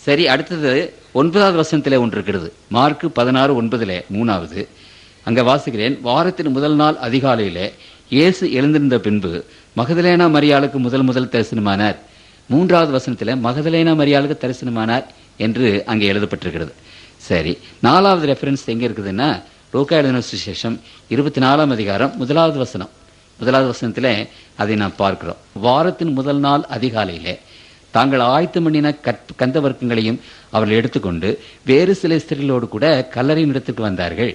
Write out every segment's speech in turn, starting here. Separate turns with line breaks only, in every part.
சரி, அடுத்தது 9வது வசனத்திலே ஒன்று இருக்கிறது. மார்க் 16:9 3வது. அங்கே வாசிக்கிறேன். வாரத்தின் முதல் நாள் அதிகாலையிலே இயேசு எழுந்திருந்த பின்பு மகதலேனா மரியாளுக்கு முதல் தரிசனமானார். 3வது வசனத்தில் மகதலேனா மரியாளுக்கு தரிசனமானார் என்று அங்கே எழுதப்பட்டிருக்கிறது. சரி, 4வது ரெஃபரன்ஸ் எங்கே இருக்குதுன்னா லூக்கா எழுதின சுவிசேஷம் 24ஆம் அதிகாரம் 1வது வசனம். 1வது வசனத்தில் அதை நாம் பார்க்கிறோம். வாரத்தின் முதல் நாள் அதிகாலையிலே தாங்கள் ஆயத்தம் பண்ணின கந்த வர்க்கங்களையும் அவர்கள் எடுத்துக்கொண்டு வேறு சில ஸ்திரீகளோடு கூட கல்லறையின் இடத்திற்கு வந்தார்கள்.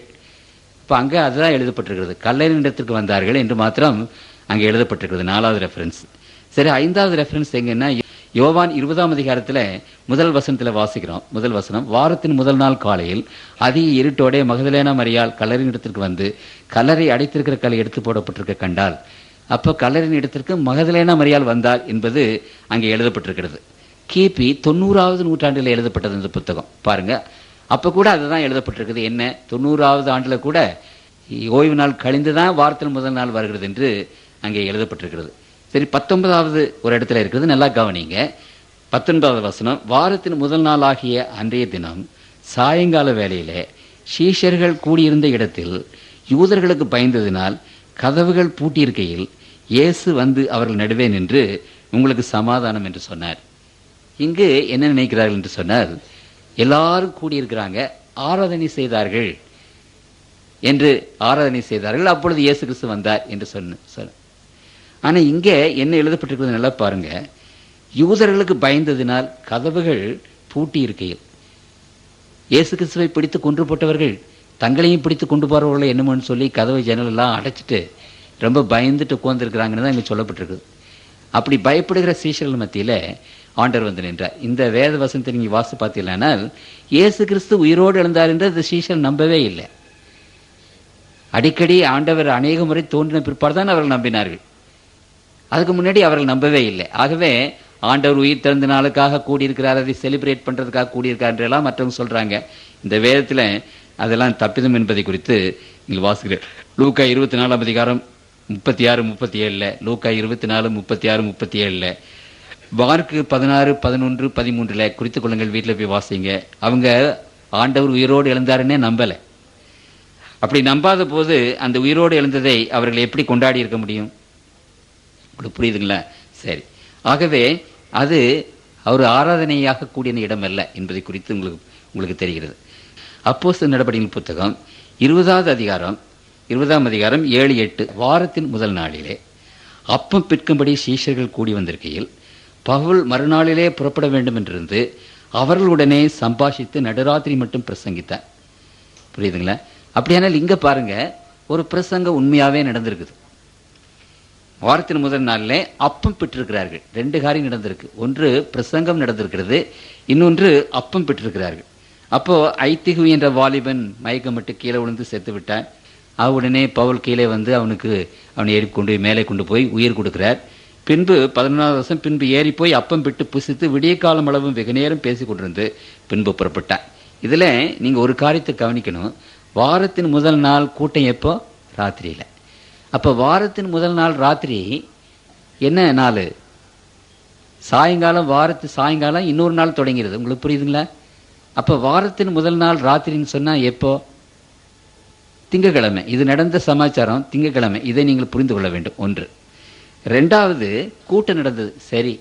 இப்போ அங்கே அதுதான் எழுதப்பட்டிருக்கிறது. கல்லறையின் இடத்திற்கு வந்தார்கள் என்று மாத்திரம் அங்கே எழுதப்பட்டிருக்கிறது. 4வது ரெஃபரன்ஸ். சரி, 5வது ரெஃபரன்ஸ் எங்கன்னா யோவான் 20ஆம் அதிகாரத்தில் முதல் வசனத்தில் வாசிக்கிறோம். முதல் வசனம், வாரத்தின் முதல் நாள் காலையில் அதிக இருட்டோட மகதலேனா மரியாள் கல்லறையின் இடத்திற்கு வந்து கல்லறை அடைத்திருக்கிற கல்லை எடுத்து போடப்பட்டிருக்க கண்டால். அப்போ கல்லறையின் இடத்திற்கு மகதலேனா மரியாள் வந்தாள் என்பது அங்கே எழுதப்பட்டிருக்கிறது. கிபி 90வது நூற்றாண்டில் எழுதப்பட்டது இந்த புத்தகம். பாருங்க, அப்போ கூட அதுதான் எழுதப்பட்டிருக்குது. என்ன, 90வது ஆண்டில் கூட ஓய்வு நாள் கழிந்து தான் வாரத்தின் முதல் நாள் வருகிறது என்று அங்கே எழுதப்பட்டிருக்கிறது. சரி, 19வது ஒரு இடத்துல இருக்கிறது, நல்லா கவனிங்க. 19வது வசனம், வாரத்தின் முதல் நாள் ஆகிய அன்றைய தினம் சாயங்கால வேளையிலே சீஷர்கள் கூடியிருந்த இடத்தில் யூதர்களுக்கு பயந்ததினால் கதவுகள் பூட்டியிருக்கையில் இயேசு வந்து அவர்கள் நடுவே நின்று உங்களுக்கு சமாதானம் என்று சொன்னார். இங்கு என்ன நினைக்கிறார்கள் என்று சொன்னால், எல்லாரும் கூடியிருக்கிறாங்க, ஆராதனை செய்தார்கள் என்று ஆராதனை செய்தார்கள். அப்பொழுது இயேசு கிறிஸ்து வந்தார் என்று சொன்ன. ஆனால் இங்கே என்ன எழுதப்பட்டிருக்கிறது நல்லா பாருங்க. யூதர்களுக்கு பயந்ததினால் கதவுகள் பூட்டி இருக்கையில் இயேசு கிறிஸ்துவை பிடித்து கொன்று போட்டவர்கள் தங்களையும் பிடித்து கொண்டு போறவர்களை என்னமோன்னு சொல்லி கதவை ஜன்னல் எல்லாம் அடைச்சிட்டு ரொம்ப பயந்துட்டு உட்கார்ந்துருக்கிறாங்கன்னு தான் இங்கே சொல்லப்பட்டிருக்குது. அப்படி பயப்படுகிற சீஷர்கள் மத்தியில் ஆண்டவர் வந்து நின்றார். இந்த வேத வசனத்தை நீங்கள் வாசி பார்த்தீங்கன்னால் இயேசு கிறிஸ்து உயிரோடு எழுந்தார் என்று அந்த சீஷர் நம்பவே இல்லை. அடிக்கடி ஆண்டவர் அநேக முறை தோன்றின பிற்பாடு தான் அவர்கள் நம்பினார்கள். அதுக்கு முன்னாடி அவர்கள் நம்பவே இல்லை. ஆகவே ஆண்டவர் உயிர் திறந்த நாளுக்காக கூடியிருக்கிறார், அதை செலிப்ரேட் பண்ணுறதுக்காக கூடியிருக்கார் என்றெல்லாம் மற்றவங்க சொல்கிறாங்க. இந்த வேதத்தில் அதெல்லாம் தப்பிதம் என்பதை குறித்து நீங்கள் வாசிக்கிறேன். லூக்கா 24ஆம் அதிகாரம் 36-37, லூக்கா 24-36-37, மார்க்கு 16-11-13 குறித்துக் கொள்ளுங்கள். வீட்டில் போய் வாசிங்க. அவங்க ஆண்டவர் உயிரோடு எழுந்தாருன்னே நம்பலை. அப்படி நம்பாத போது அந்த உயிரோடு எழுந்ததை அவர்கள் எப்படி கொண்டாடி இருக்க முடியும்? உங்களுக்கு புரியுதுங்களா? சரி, ஆகவே அது அவர் ஆராதனையாக கூடிய இடம் அல்ல என்பதை குறித்து உங்களுக்கு தெரிகிறது. அப்போஸ்தலர் நடபடிகள் புத்தகம் 20ஆம் அதிகாரம் 7-8, வாரத்தின் முதல் நாளிலே அப்பம் பிற்கும்படி சீஷர்கள் கூடி வந்திருக்கையில் பவுல் மறுநாளிலே புறப்பட வேண்டும் என்றிருந்து அவர்களுடனே சம்பாஷித்து நடுராத்திரி மட்டும் பிரசங்கித்தார். புரியுதுங்களா? அப்படியானால் இங்க பாருங்க, ஒரு பிரசங்கம் உண்மையாவே நடந்திருக்குது. வாரத்தின் முதல் நாளிலே அப்பம் பெற்றிருக்கிறார்கள். 2 காரியம் நடந்திருக்கு. ஒன்று பிரசங்கம் நடந்திருக்கிறது, இன்னொன்று அப்பம் பெற்றிருக்கிறார்கள். அப்போ ஐத்திகு என்ற வாலிபன் மயக்கமிட்டு கீழே விழுந்து செத்து விட்டான். உடனே பவுல் கீழே வந்து அவனை ஏறி கொண்டு மேலே கொண்டு போய் உயிர் கொடுக்கிறார். பின்பு 11வது வருஷம் பின்பு ஏறி போய் அப்பம் பெற்று புசித்து விடிய காலம் அளவும் வெகு நேரம் பேசி கொண்டிருந்து பின்பு புறப்பட்டார். இதில் நீங்கள் ஒரு காரியத்தை கவனிக்கணும். வாரத்தின் முதல் நாள் கூட்டம் எப்போ? ராத்திரியில். அப்போ வாரத்தின் முதல் நாள் ராத்திரி என்ன நாள்? சாயங்காலம். சாயங்காலம் இன்னொரு நாள் தொடங்கிறது. உங்களுக்கு புரியுதுங்களா? அப்போ வாரத்தின் முதல் நாள் ராத்திரின்னு சொன்னால் எப்போ? திங்கக்கிழமை. இது நடந்த சமாச்சாரம் திங்கக்கிழமை. இதை நீங்கள் புரிந்து கொள்ள வேண்டும். ஒன்று. 2வது, கூட்டம் நடந்தது. சரி,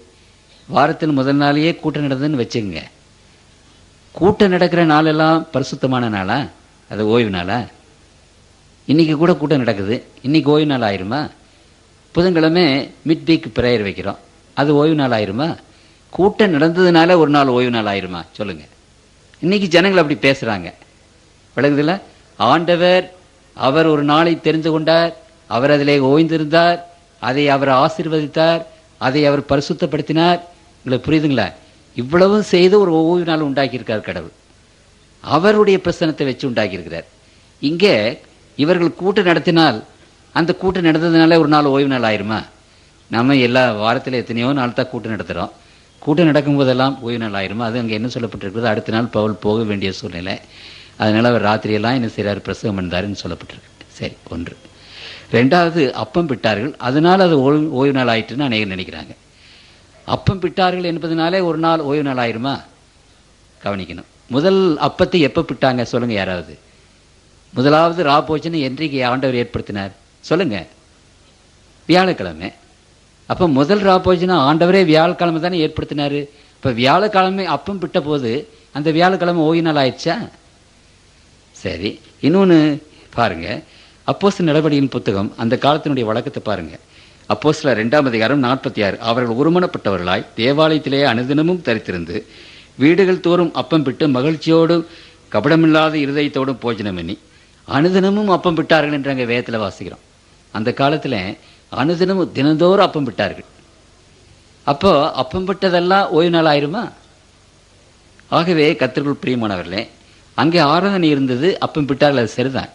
வாரத்தின் முதல் நாளையே கூட்டம் நடந்ததுன்னு வச்சுங்க. கூட்டம் நடக்கிற நாளெல்லாம் பரிசுத்தமான நாளா? அது ஓய்வு நாளா? இன்னைக்கு கூட கூட்டம் நடக்குது, இன்னைக்கு ஓய்வு நாள் ஆயிருமா? புதன்கிழமை மிட் வீக் பிரேயர் வைக்கிறோம், அது ஓய்வு நாள் ஆயிருமா? கூட்டம் நடந்ததுனால ஒரு நாள் ஓய்வு நாள் ஆயிருமா? சொல்லுங்க. இன்னைக்கு ஜனங்கள் அப்படி பேசுறாங்க. விளங்குதுல? ஆண்டவர் அவர் ஒரு நாளை தெரிந்து கொண்டார், அவர் அதிலே ஓய்ந்திருந்தார், அதை அவர் ஆசீர்வதித்தார், அதை அவர் பரிசுத்தப்படுத்தினார். உங்களுக்கு புரியுதுங்களா? இவ்வளவு செய்து ஒரு ஓய்வு நாள் உண்டாக்கியிருக்கார் கடவுள். அவருடைய பிரசனத்தை வச்சு உண்டாக்கியிருக்கிறார். இங்கே இவர்கள் கூட்டம் நடத்தினால் அந்த கூட்டம் நடந்ததுனால ஒரு நாள் ஓய்வு நாள் ஆயிருமா? நம்ம எல்லா வாரத்தில் எத்தனையோ நாள் தான் கூட்டம் நடத்துகிறோம். கூட்டம் நடக்கும்போதெல்லாம் ஓய்வு நாள் ஆயிருமா? அது அங்கே என்ன சொல்லப்பட்டிருக்கிறது? அடுத்த நாள் பவுல் போக வேண்டிய சூழ்நிலை. அதனால் அவர் ராத்திரியெல்லாம் என்ன செய்கிறார்? பிரசங்கம் பண்ணாருன்னு சொல்லப்பட்டிருக்கு. சரி, ஒன்று. 2வது, அப்பம் பிட்டார்கள், அதனால் அது ஓய்வு நாள் ஆயிட்டுன்னு அநேகர் நினைக்கிறாங்க. அப்பம் பிட்டார்கள் என்பதனாலே ஒரு நாள் ஓய்வு நாள் ஆயிருமா? கவனிக்கணும். முதல் அப்பத்தை எப்போ பிட்டாங்க சொல்லுங்க யாராவது? முதலாவது ரா போஜனை என்றைக்கு ஆண்டவர் ஏற்படுத்தினார் சொல்லுங்க? வியாழக்கிழமை. அப்போ முதல் ரா போஜனை ஆண்டவரே வியாழக்கிழமை தானே ஏற்படுத்தினாரு. இப்போ வியாழக்கிழமை அப்பம் பிட்ட போது அந்த வியாழக்கிழமை ஓய்வு நாள் ஆயிடுச்சா? சரி, இன்னொன்று பாருங்க, அப்போஸ்தலர் நடவடிக்கையின் புத்தகம் அந்த காலத்தினுடைய வழக்கத்தை பாருங்க. அப்போஸ்தலர் 2ஆம் அதிகாரம் 46. அவர்கள் ஒருமனப்பட்டவர்களாய் தேவாலயத்திலே அனுதினமும் தரித்திருந்து வீடுகள் தோறும் அப்பம் பிட்டு மகிழ்ச்சியோடும் கபடமில்லாத இருதயத்தோடும் போஜனம் பண்ணி அனுதினமும் அப்பம் பிட்டார்கள் என்று அங்கே வேதத்தில் வாசிக்கிறோம். அந்த காலத்தில் அனுதினமும் தினந்தோறும் அப்பம் பிட்டார்கள். அப்போ அப்பம் பிட்டதெல்லாம் ஓய்வு நாள் ஆயிருமா? ஆகவே கர்த்தருக்குள் பிரியமானவர்களே, அங்கே ஆராதனை இருந்தது, அப்பம் பிட்டார்கள், அது சரிதான்.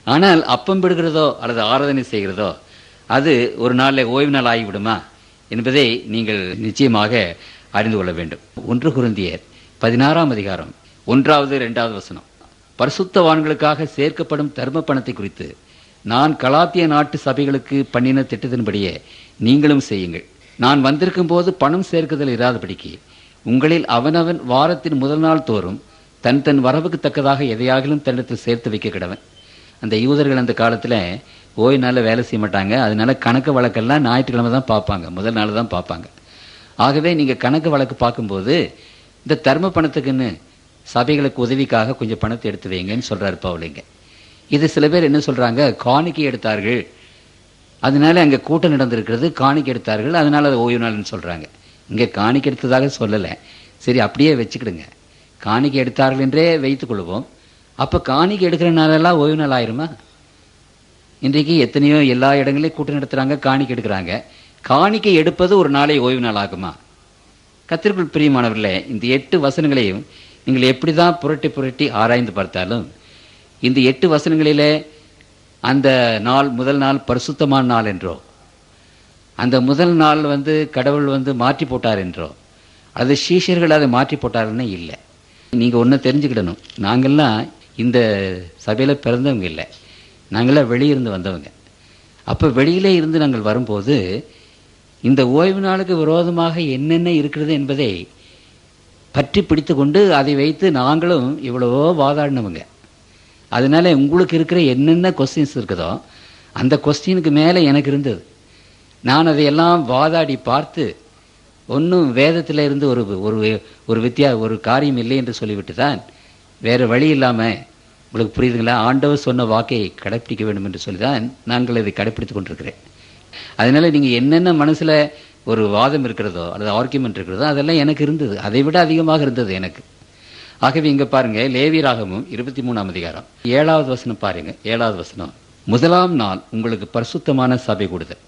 ஆனால் அப்பம் பிடுகிறதோ அல்லது ஆராதனை செய்கிறதோ அது ஒரு நாளில் ஓய்வு நாள் ஆகிவிடுமா என்பதை நீங்கள் நிச்சயமாக அறிந்து கொள்ள வேண்டும். 1 கொரிந்தியர் 16ஆம் அதிகாரம் 1வது 2வது வசனம். பரிசுத்தவான்களுக்காக சேர்க்கப்படும் தர்ம பணத்தை குறித்து நான் கலாத்திய நாட்டு சபைகளுக்கு பண்ணின திட்டத்தின்படியே நீங்களும் செய்யுங்கள். நான் வந்திருக்கும் போது பணம் சேர்க்குதல் இராதபடிக்கு உங்களில் அவனவன் வாரத்தின் முதல் நாள் தோறும் தன் தன் வரவுக்கு தக்கதாக எதையாகிலும் தன்னிடத்தில் சேர்த்து வைக்க கிடவன். அந்த யூதர்கள் அந்த காலத்தில் ஓய்வு நாளில் வேலை செய்ய மாட்டாங்க. அதனால கணக்கு வழக்கெல்லாம் ஞாயிற்றுக்கிழமை தான் பார்ப்பாங்க, முதல் நாள் தான் பார்ப்பாங்க. ஆகவே நீங்கள் கணக்கு வழக்கு பார்க்கும்போது இந்த தர்ம பணத்துக்குன்னு சபைகளுக்கு உதவிக்காக கொஞ்சம் பணத்தை எடுத்து வைங்கன்னு சொல்கிறாரு பவுலுங்க. இது சில பேர் என்ன சொல்கிறாங்க, காணிக்கை எடுத்தார்கள், அதனால அங்கே கூட்டம் நடந்திருக்கிறது, காணிக்கை எடுத்தார்கள், அதனால அது ஓய்வு நாள்னு சொல்கிறாங்க. இங்கே காணிக்கை எடுத்ததாக சொல்லலை. சரி, அப்படியே வச்சுக்கிடுங்க, காணிக்கை எடுத்தார்கள் என்றே வைத்துக் கொள்வோம். அப்போ காணிக்கை எடுக்கிற நாளெல்லாம் ஓய்வு நாள் ஆயிருமா? இன்றைக்கு எத்தனையோ எல்லா இடங்களையும் கூட்டம் நடத்துகிறாங்க, காணிக்கை எடுக்கிறாங்க. காணிக்கை எடுப்பது ஒரு நாளை ஓய்வு நாள் ஆகுமா? கர்த்தருக்குள் பிரியமானவர்களே, இந்த 8 வசனங்களையும் நீங்கள் எப்படி தான் புரட்டி புரட்டி ஆராய்ந்து பார்த்தாலும் இந்த 8 வசனங்களிலே அந்த நாள் முதல் நாள் பரிசுத்தமான நாள் என்றோ, அந்த முதல் நாள் கடவுள் மாற்றி போட்டார் என்றோ, அது சீஷர்கள் அதை மாற்றி போட்டாருன்னு இல்லை. நீங்கள் ஒன்று தெரிஞ்சுக்கிடணும், நாங்கள்லாம் இந்த சபையில் பிறந்தவங்க இல்லை, நாங்களாம் வெளியிருந்து வந்தவங்க. அப்போ வெளியிலே இருந்து நாங்கள் வரும்போது இந்த ஓய்வு நாளுக்கு விரோதமாக என்னென்ன இருக்கிறது என்பதை பற்றி பிடித்து கொண்டு அதை வைத்து நாங்களும் இவ்வளவோ வாதாடினவங்க. அதனால உங்களுக்கு இருக்கிற என்னென்ன கொஸ்டின்ஸ் இருக்குதோ அந்த கொஸ்டினுக்கு மேலே எனக்கு இருந்தது. நான் அதையெல்லாம் வாதாடி பார்த்து ஒன்றும் வேதத்தில் இருந்து ஒரு காரியம் இல்லை என்று சொல்லிவிட்டு தான் வேறு வழி இல்லாமல், உங்களுக்கு புரியுதுங்களா, ஆண்டவர் சொன்ன வாக்கை கடைப்பிடிக்க வேண்டும் என்று சொல்லி தான் நாங்கள் இதை கடைப்பிடித்து கொண்டிருக்கிறேன். அதனால் நீங்கள் என்னென்ன மனசில் ஒரு வாதம் இருக்கிறதோ அல்லது ஆர்கியூமெண்ட் இருக்கிறதோ அதெல்லாம் எனக்கு இருந்தது, அதை விட அதிகமாக இருந்தது எனக்கு. ஆகவே இங்கே பாருங்கள், லேவியராகமம் 23ஆம் அதிகாரம் 7வது வசனம் பாருங்கள். 7வது வசனம், முதலாம் நாள் உங்களுக்கு பரிசுத்தமான சபை கூடுதல்.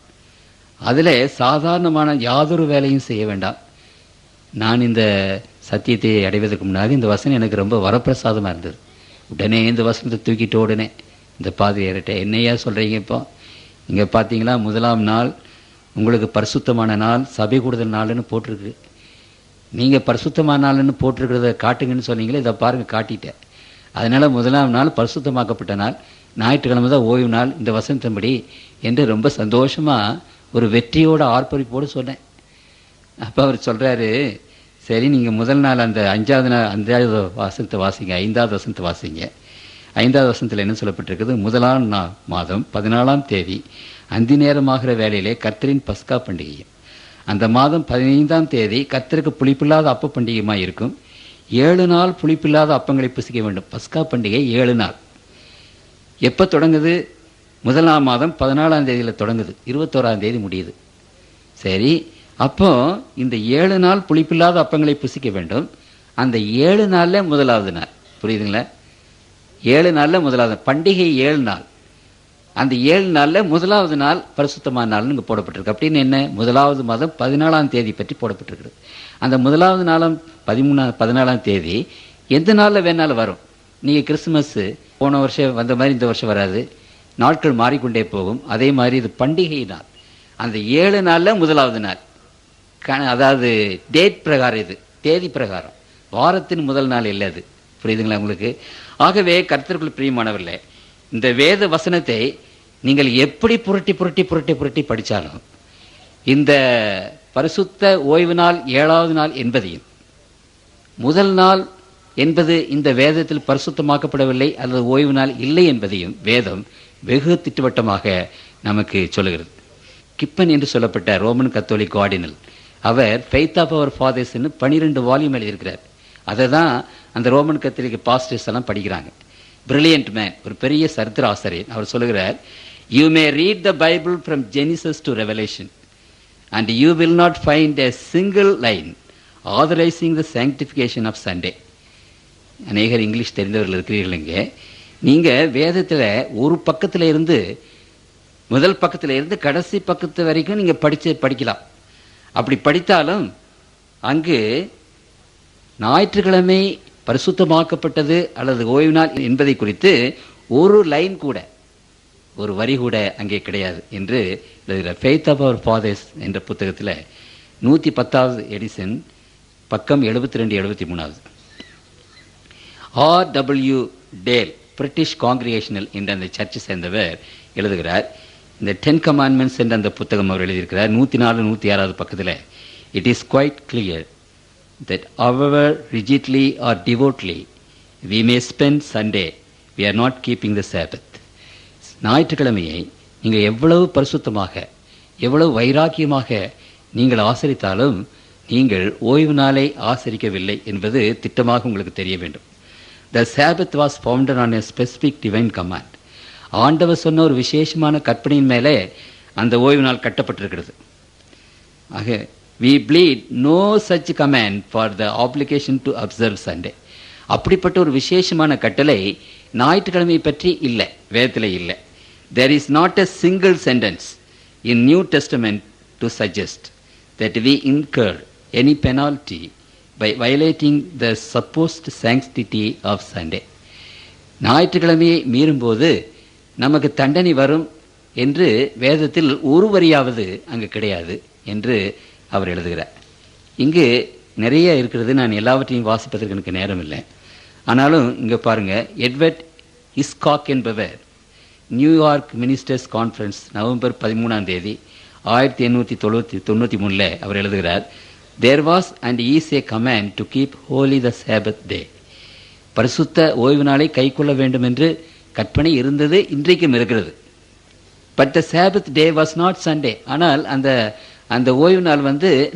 அதில் சாதாரணமான யாதொரு வேலையும் செய்ய வேண்டாம். நான் இந்த சத்தியத்தை அடைவதற்கு முன்னாடி இந்த வசனம் எனக்கு ரொம்ப வரப்பிரசாதமாக இருந்தது. உடனே இந்த வசனத்தை தூக்கிட்டு உடனே இந்த பாதிரியார்கிட்ட, என்னையா சொல்கிறீங்க, இப்போ இங்கே பார்த்தீங்களா முதலாம் நாள் உங்களுக்கு பரிசுத்தமான நாள், சபை கூடுதல் நாள்னு போட்டிருக்கு. நீங்கள் பரிசுத்தமான நாள்னு போட்டிருக்கிறத காட்டுங்கன்னு சொன்னீங்களே, இதை பாருங்கள் காட்டிட்டேன். அதனால் முதலாம் நாள் பரிசுத்தமாக்கப்பட்ட நாள், ஞாயிற்றுக்கிழமை தான் ஓய்வு நாள் இந்த வசனத்தின்படி என்று ரொம்ப சந்தோஷமாக ஒரு வெற்றியோட ஆர்ப்பரிப்போடு சொன்னேன். அப்போ அவர் சொல்கிறாரு, சரி நீங்கள் முதல் நாள் அந்த 5வது வசனத்தை வாசிங்க, 5வது வசனத்தை வாசிங்க. 5வது வசனத்தில் என்ன சொல்லப்பட்டிருக்குது, முதலாம் மாதம் 14ஆம் தேதி அந்தி நேரமாகிற வேளையிலே கர்த்தரின் பஸ்கா பண்டிகையும், அந்த மாதம் 15ஆம் தேதி கர்த்தருக்கு புளிப்பில்லாத அப்ப பண்டிகையுமாய் இருக்கும். 7 நாள் புளிப்பில்லாத அப்பங்களை புசிக்க வேண்டும். பஸ்கா பண்டிகை 7 நாள். எப்போ தொடங்குது? முதலாம் மாதம் 14ஆம் தேதியில் தொடங்குது, 21ஆம் தேதி முடியுது. சரி, அப்போ இந்த 7 நாள் புளிப்பில்லாத அப்பங்களை புசிக்க வேண்டும். அந்த 7 நாளில் முதலாவது நாள், புரியுதுங்களா? 7 நாளில் முதலாவது பண்டிகை 7 நாள். அந்த 7 நாளில் முதலாவது நாள் பரிசுத்தமான நாள்னு இங்கே போடப்பட்டிருக்கு. அப்படின்னு என்ன, முதலாவது மாதம் 14ஆம் தேதி பற்றி போடப்பட்டிருக்கிறது. அந்த முதலாவது நாளும் 14ஆம் தேதி எந்த நாளில் வேணாலும் வரும். நீங்கள் கிறிஸ்துமஸ் போன வருஷம் வந்த மாதிரி இந்த வருஷம் வராது, நாட்கள் மாறிக்கொண்டே போகும். அதே மாதிரி இது பண்டிகை நாள். அந்த 7 நாளில் முதலாவது நாள், அதாவது டேட் பிரகாரம், இது தேதி பிரகாரம், வாரத்தின் முதல் நாள் இல்லை அது. புரியுதுங்களா உங்களுக்கு? ஆகவே கர்த்தருக்குள் பிரியமானவர்களே, இந்த வேத வசனத்தை நீங்கள் எப்படி புரட்டி புரட்டி புரட்டி புரட்டி படித்தாலும் இந்த பரிசுத்த ஓய்வு நாள் 7வது நாள் என்பதையும் முதல் நாள் என்பது இந்த வேதத்தில் பரிசுத்தமாக்கப்படவில்லை அல்லது ஓய்வு நாள் இல்லை என்பதையும் வேதம் வெகு திட்டவட்டமாக நமக்கு சொல்லுகிறது. கிப்பன் என்று சொல்லப்பட்ட ரோமன் கத்தோலிக் கார்டினல், அவர் ஃபெய்த் ஆஃப் அவர் ஃபாதர்ஸ்ன்னு 12 வால்யூம் எழுதியிருக்கிறார். அதை தான் அந்த ரோமன் கத்தோலிக் பாஸ்டர்ஸ் எல்லாம் படிக்கிறாங்க. பிரில்லியன்ட் மேன், ஒரு பெரிய சரித்திர ஆசிரியர். அவர் சொல்லுகிறார், you may read the Bible from Genesis to Revelation and you will not find a single line authorising the sanctification of Sunday. அநேகர் இங்கிலீஷ் தெரிந்தவர்கள் இருக்கிறீர்களுங்க. நீங்கள் வேதத்தில் ஒரு பக்கத்தில் இருந்து முதல் பக்கத்தில் இருந்து கடைசி பக்கத்து வரைக்கும் நீங்கள் படிக்கலாம். அப்படி படித்தாலும் அங்கு ஞாயிற்றுக்கிழமை பரிசுத்தமாக்கப்பட்டது அல்லது ஓய்வு நாள் என்பதை குறித்து ஒரு லைன் கூட, ஒரு வரி கூட அங்கே கிடையாது என்று ஃபெய்த் ஆஃப் அவர் ஃபாதர்ஸ் என்ற புத்தகத்தில் 110வது எடிஷன் பக்கம் 72-73. R.W. டேல் பிரிட்டிஷ் காங்கிரிகேஷனல் என்ற அந்த சர்ச்சை சேர்ந்தவர் எழுதுகிறார். இந்த 10 கமாண்ட்மெண்ட்ஸ் என்ற அந்த புத்தகம் அவர் எழுதியிருக்கிறார். 104-106வது பக்கத்தில், it is quite clear that however rigidly or devotedly we may spend Sunday, we are not keeping the Sabbath. ஞாயிற்றுக்கிழமையை நீங்கள் எவ்வளவு பரிசுத்தமாக எவ்வளவு வைராக்கியமாக நீங்கள் ஆசரித்தாலும் நீங்கள் ஓய்வு நாளை ஆசரிக்கவில்லை என்பது திட்டமாக உங்களுக்கு தெரிய வேண்டும். The Sabbath was founded on a specific divine command. ஆண்டவர் சொன்ன ஒரு விசேஷமான கற்பனையின் மேலே அந்த ஓய்வு நாள் கட்டப்பட்டிருக்கிறது. ஆக we bleed no such command for the obligation to observe Sunday. அப்படிப்பட்ட ஒரு விசேஷமான கட்டளை ஞாயிற்றுக்கிழமை பற்றி இல்லை, வேதத்தில் இல்லை. There is not a single sentence in New Testament to suggest that we incur any penalty by violating the supposed sanctity of Sunday. ஞாயிற்றுக்கிழமையை மீறும்போது நமக்கு தண்டனை வரும் என்று வேதத்தில் ஒரு வரியாவது அங்கு கிடையாது என்று அவர் எழுதுகிறார். இங்கு நிறைய இருக்கிறது, நான் எல்லாவற்றையும் வாசிப்பதற்கு எனக்கு நேரம் இல்லை. ஆனாலும் இங்கே பாருங்கள், எட்வர்ட் ஹிஸ்காக் என்பவர் நியூயார்க் மினிஸ்டர்ஸ் கான்ஃபரன்ஸ் நவம்பர் 13ஆம் தேதி 1893 அவர் எழுதுகிறார், there was and is a command to keep holy the சாபத் day. பரிசுத்த ஓய்வு நாளை கை கொள்ள வேண்டும் என்று கற்பனை இருந்தது, இன்றைக்கும் இருக்கிறது. But the சாபத் day was not Sunday. ஆனால் அந்த ஓய்வு நாள்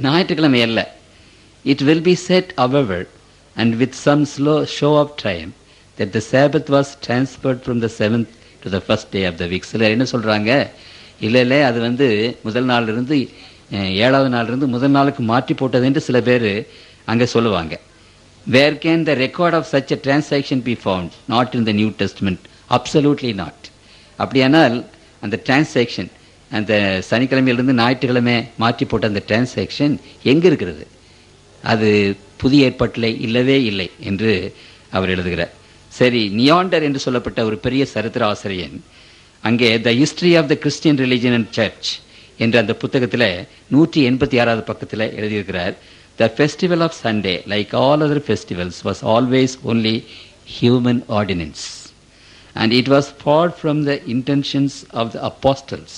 ஞாயிற்றுக்கிழமை அல்ல. It will be set however and with some slow show of triumph that the Sabbath was transferred from the 7th to the first day of the week. சிலர் என்ன சொல்கிறாங்க, இல்லை அது முதல் நாளிலிருந்து 7வது நாளிலிருந்து முதல் நாளுக்கு மாற்றி போட்டது என்று சில பேர் அங்கே சொல்லுவாங்க. Where can the record of such a transaction be found? Not in the New Testament. Absolutely not. அப்படியானால் அந்த டிரான்சாக்ஷன், அந்த சனிக்கிழமையிலிருந்து ஞாயிற்றுக்கிழமை மாற்றி போட்ட அந்த டிரான்சாக்ஷன் எங்கே இருக்கிறது? அது புதிய ஏற்பாட்டில் இல்லவே இல்லை என்று அவர் எழுதுகிறார். சரி, நியாண்டர் என்று சொல்லப்பட்ட ஒரு பெரிய சரித்திர ஆசிரியன் அங்கே the history of the Christian religion and church என்ற அந்த புத்தகத்தில் 186வது பக்கத்தில் எழுதியிருக்கிறார், the festival of Sunday like all other festivals was always only human ordinance and it was far from the intentions of the apostles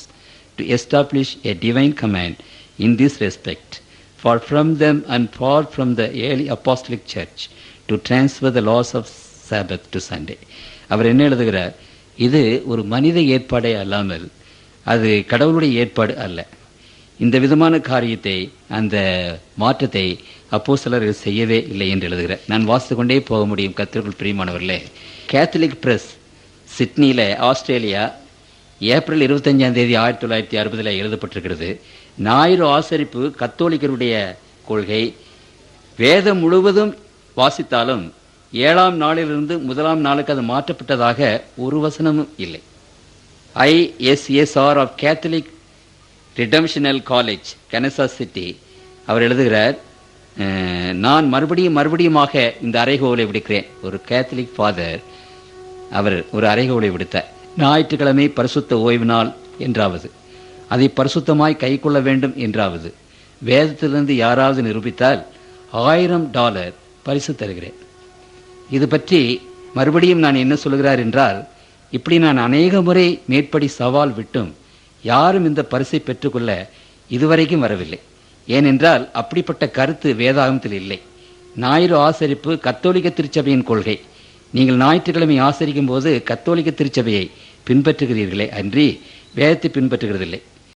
to establish a divine command in this respect, far from them and far from the early apostolic church to transfer the laws of Sabbath to Sunday. அவர் என்ன எழுதுகிறார், இது ஒரு மனித ஏற்பாடே அல்லாமல் அது கடவுளுடைய ஏற்பாடு அல்ல. இந்த விதமான காரியத்தை, அந்த மாற்றத்தை அப்போஸ்தலர்கள் செய்யவே இல்லை என்று எழுதுகிறார். நான் வாசித்து கொண்டே போக முடியும். கர்த்தருக்குள் பிரியமானவர்களே, கேத்தலிக் பிரஸ் சிட்னியில் ஆஸ்திரேலியா ஏப்ரல் 25ஆம் தேதி 1960 எழுதப்பட்டிருக்கிறது. ஞாயிறு ஆசரிப்பு கத்தோலிக்கருடைய கொள்கை. வேதம் முழுவதும் வாசித்தாலும் 7ஆம் நாளிலிருந்து முதலாம் நாளுக்கு அது மாற்றப்பட்டதாக ஒரு வசனமும் இல்லை. ISSR of Catholic redemptional college Kansas City அவர் எழுதுகிறார், நான் மறுபடியுமாக இந்த அறைகோலை விடுக்கிறேன். ஒரு கேத்தலிக் ஃபாதர் அவர் ஒரு அறைகோலை விடுத்தார். ஞாயிற்றுக்கிழமை பரிசுத்த ஓய்வு நாள் என்றாவது, அதை பரிசுத்தமாய் கை கொள்ள வேண்டும் என்றாவது வேதத்திலிருந்து யாராவது நிரூபித்தால் $1000 பரிசு தருகிறேன். இது பற்றி மறுபடியும் நான் என்ன சொல்கிறார் என்றால், இப்படி நான் அநேக முறை மேற்படி சவால் விட்டும் யாரும் இந்த பரிசை பெற்றுக்கொள்ள இதுவரைக்கும் வரவில்லை. ஏனென்றால் அப்படிப்பட்ட கருத்து வேதாகமத்தில் இல்லை. ஞாயிறு ஆசரிப்பு கத்தோலிக்க திருச்சபையின் கொள்கை. நீங்கள் ஞாயிற்றுக்கிழமை ஆசரிக்கும் போது கத்தோலிக்க திருச்சபையை பின்பற்றுகிறீர்களே அன்றி வேதத்தை பின்பற்றுகிறதில்லை.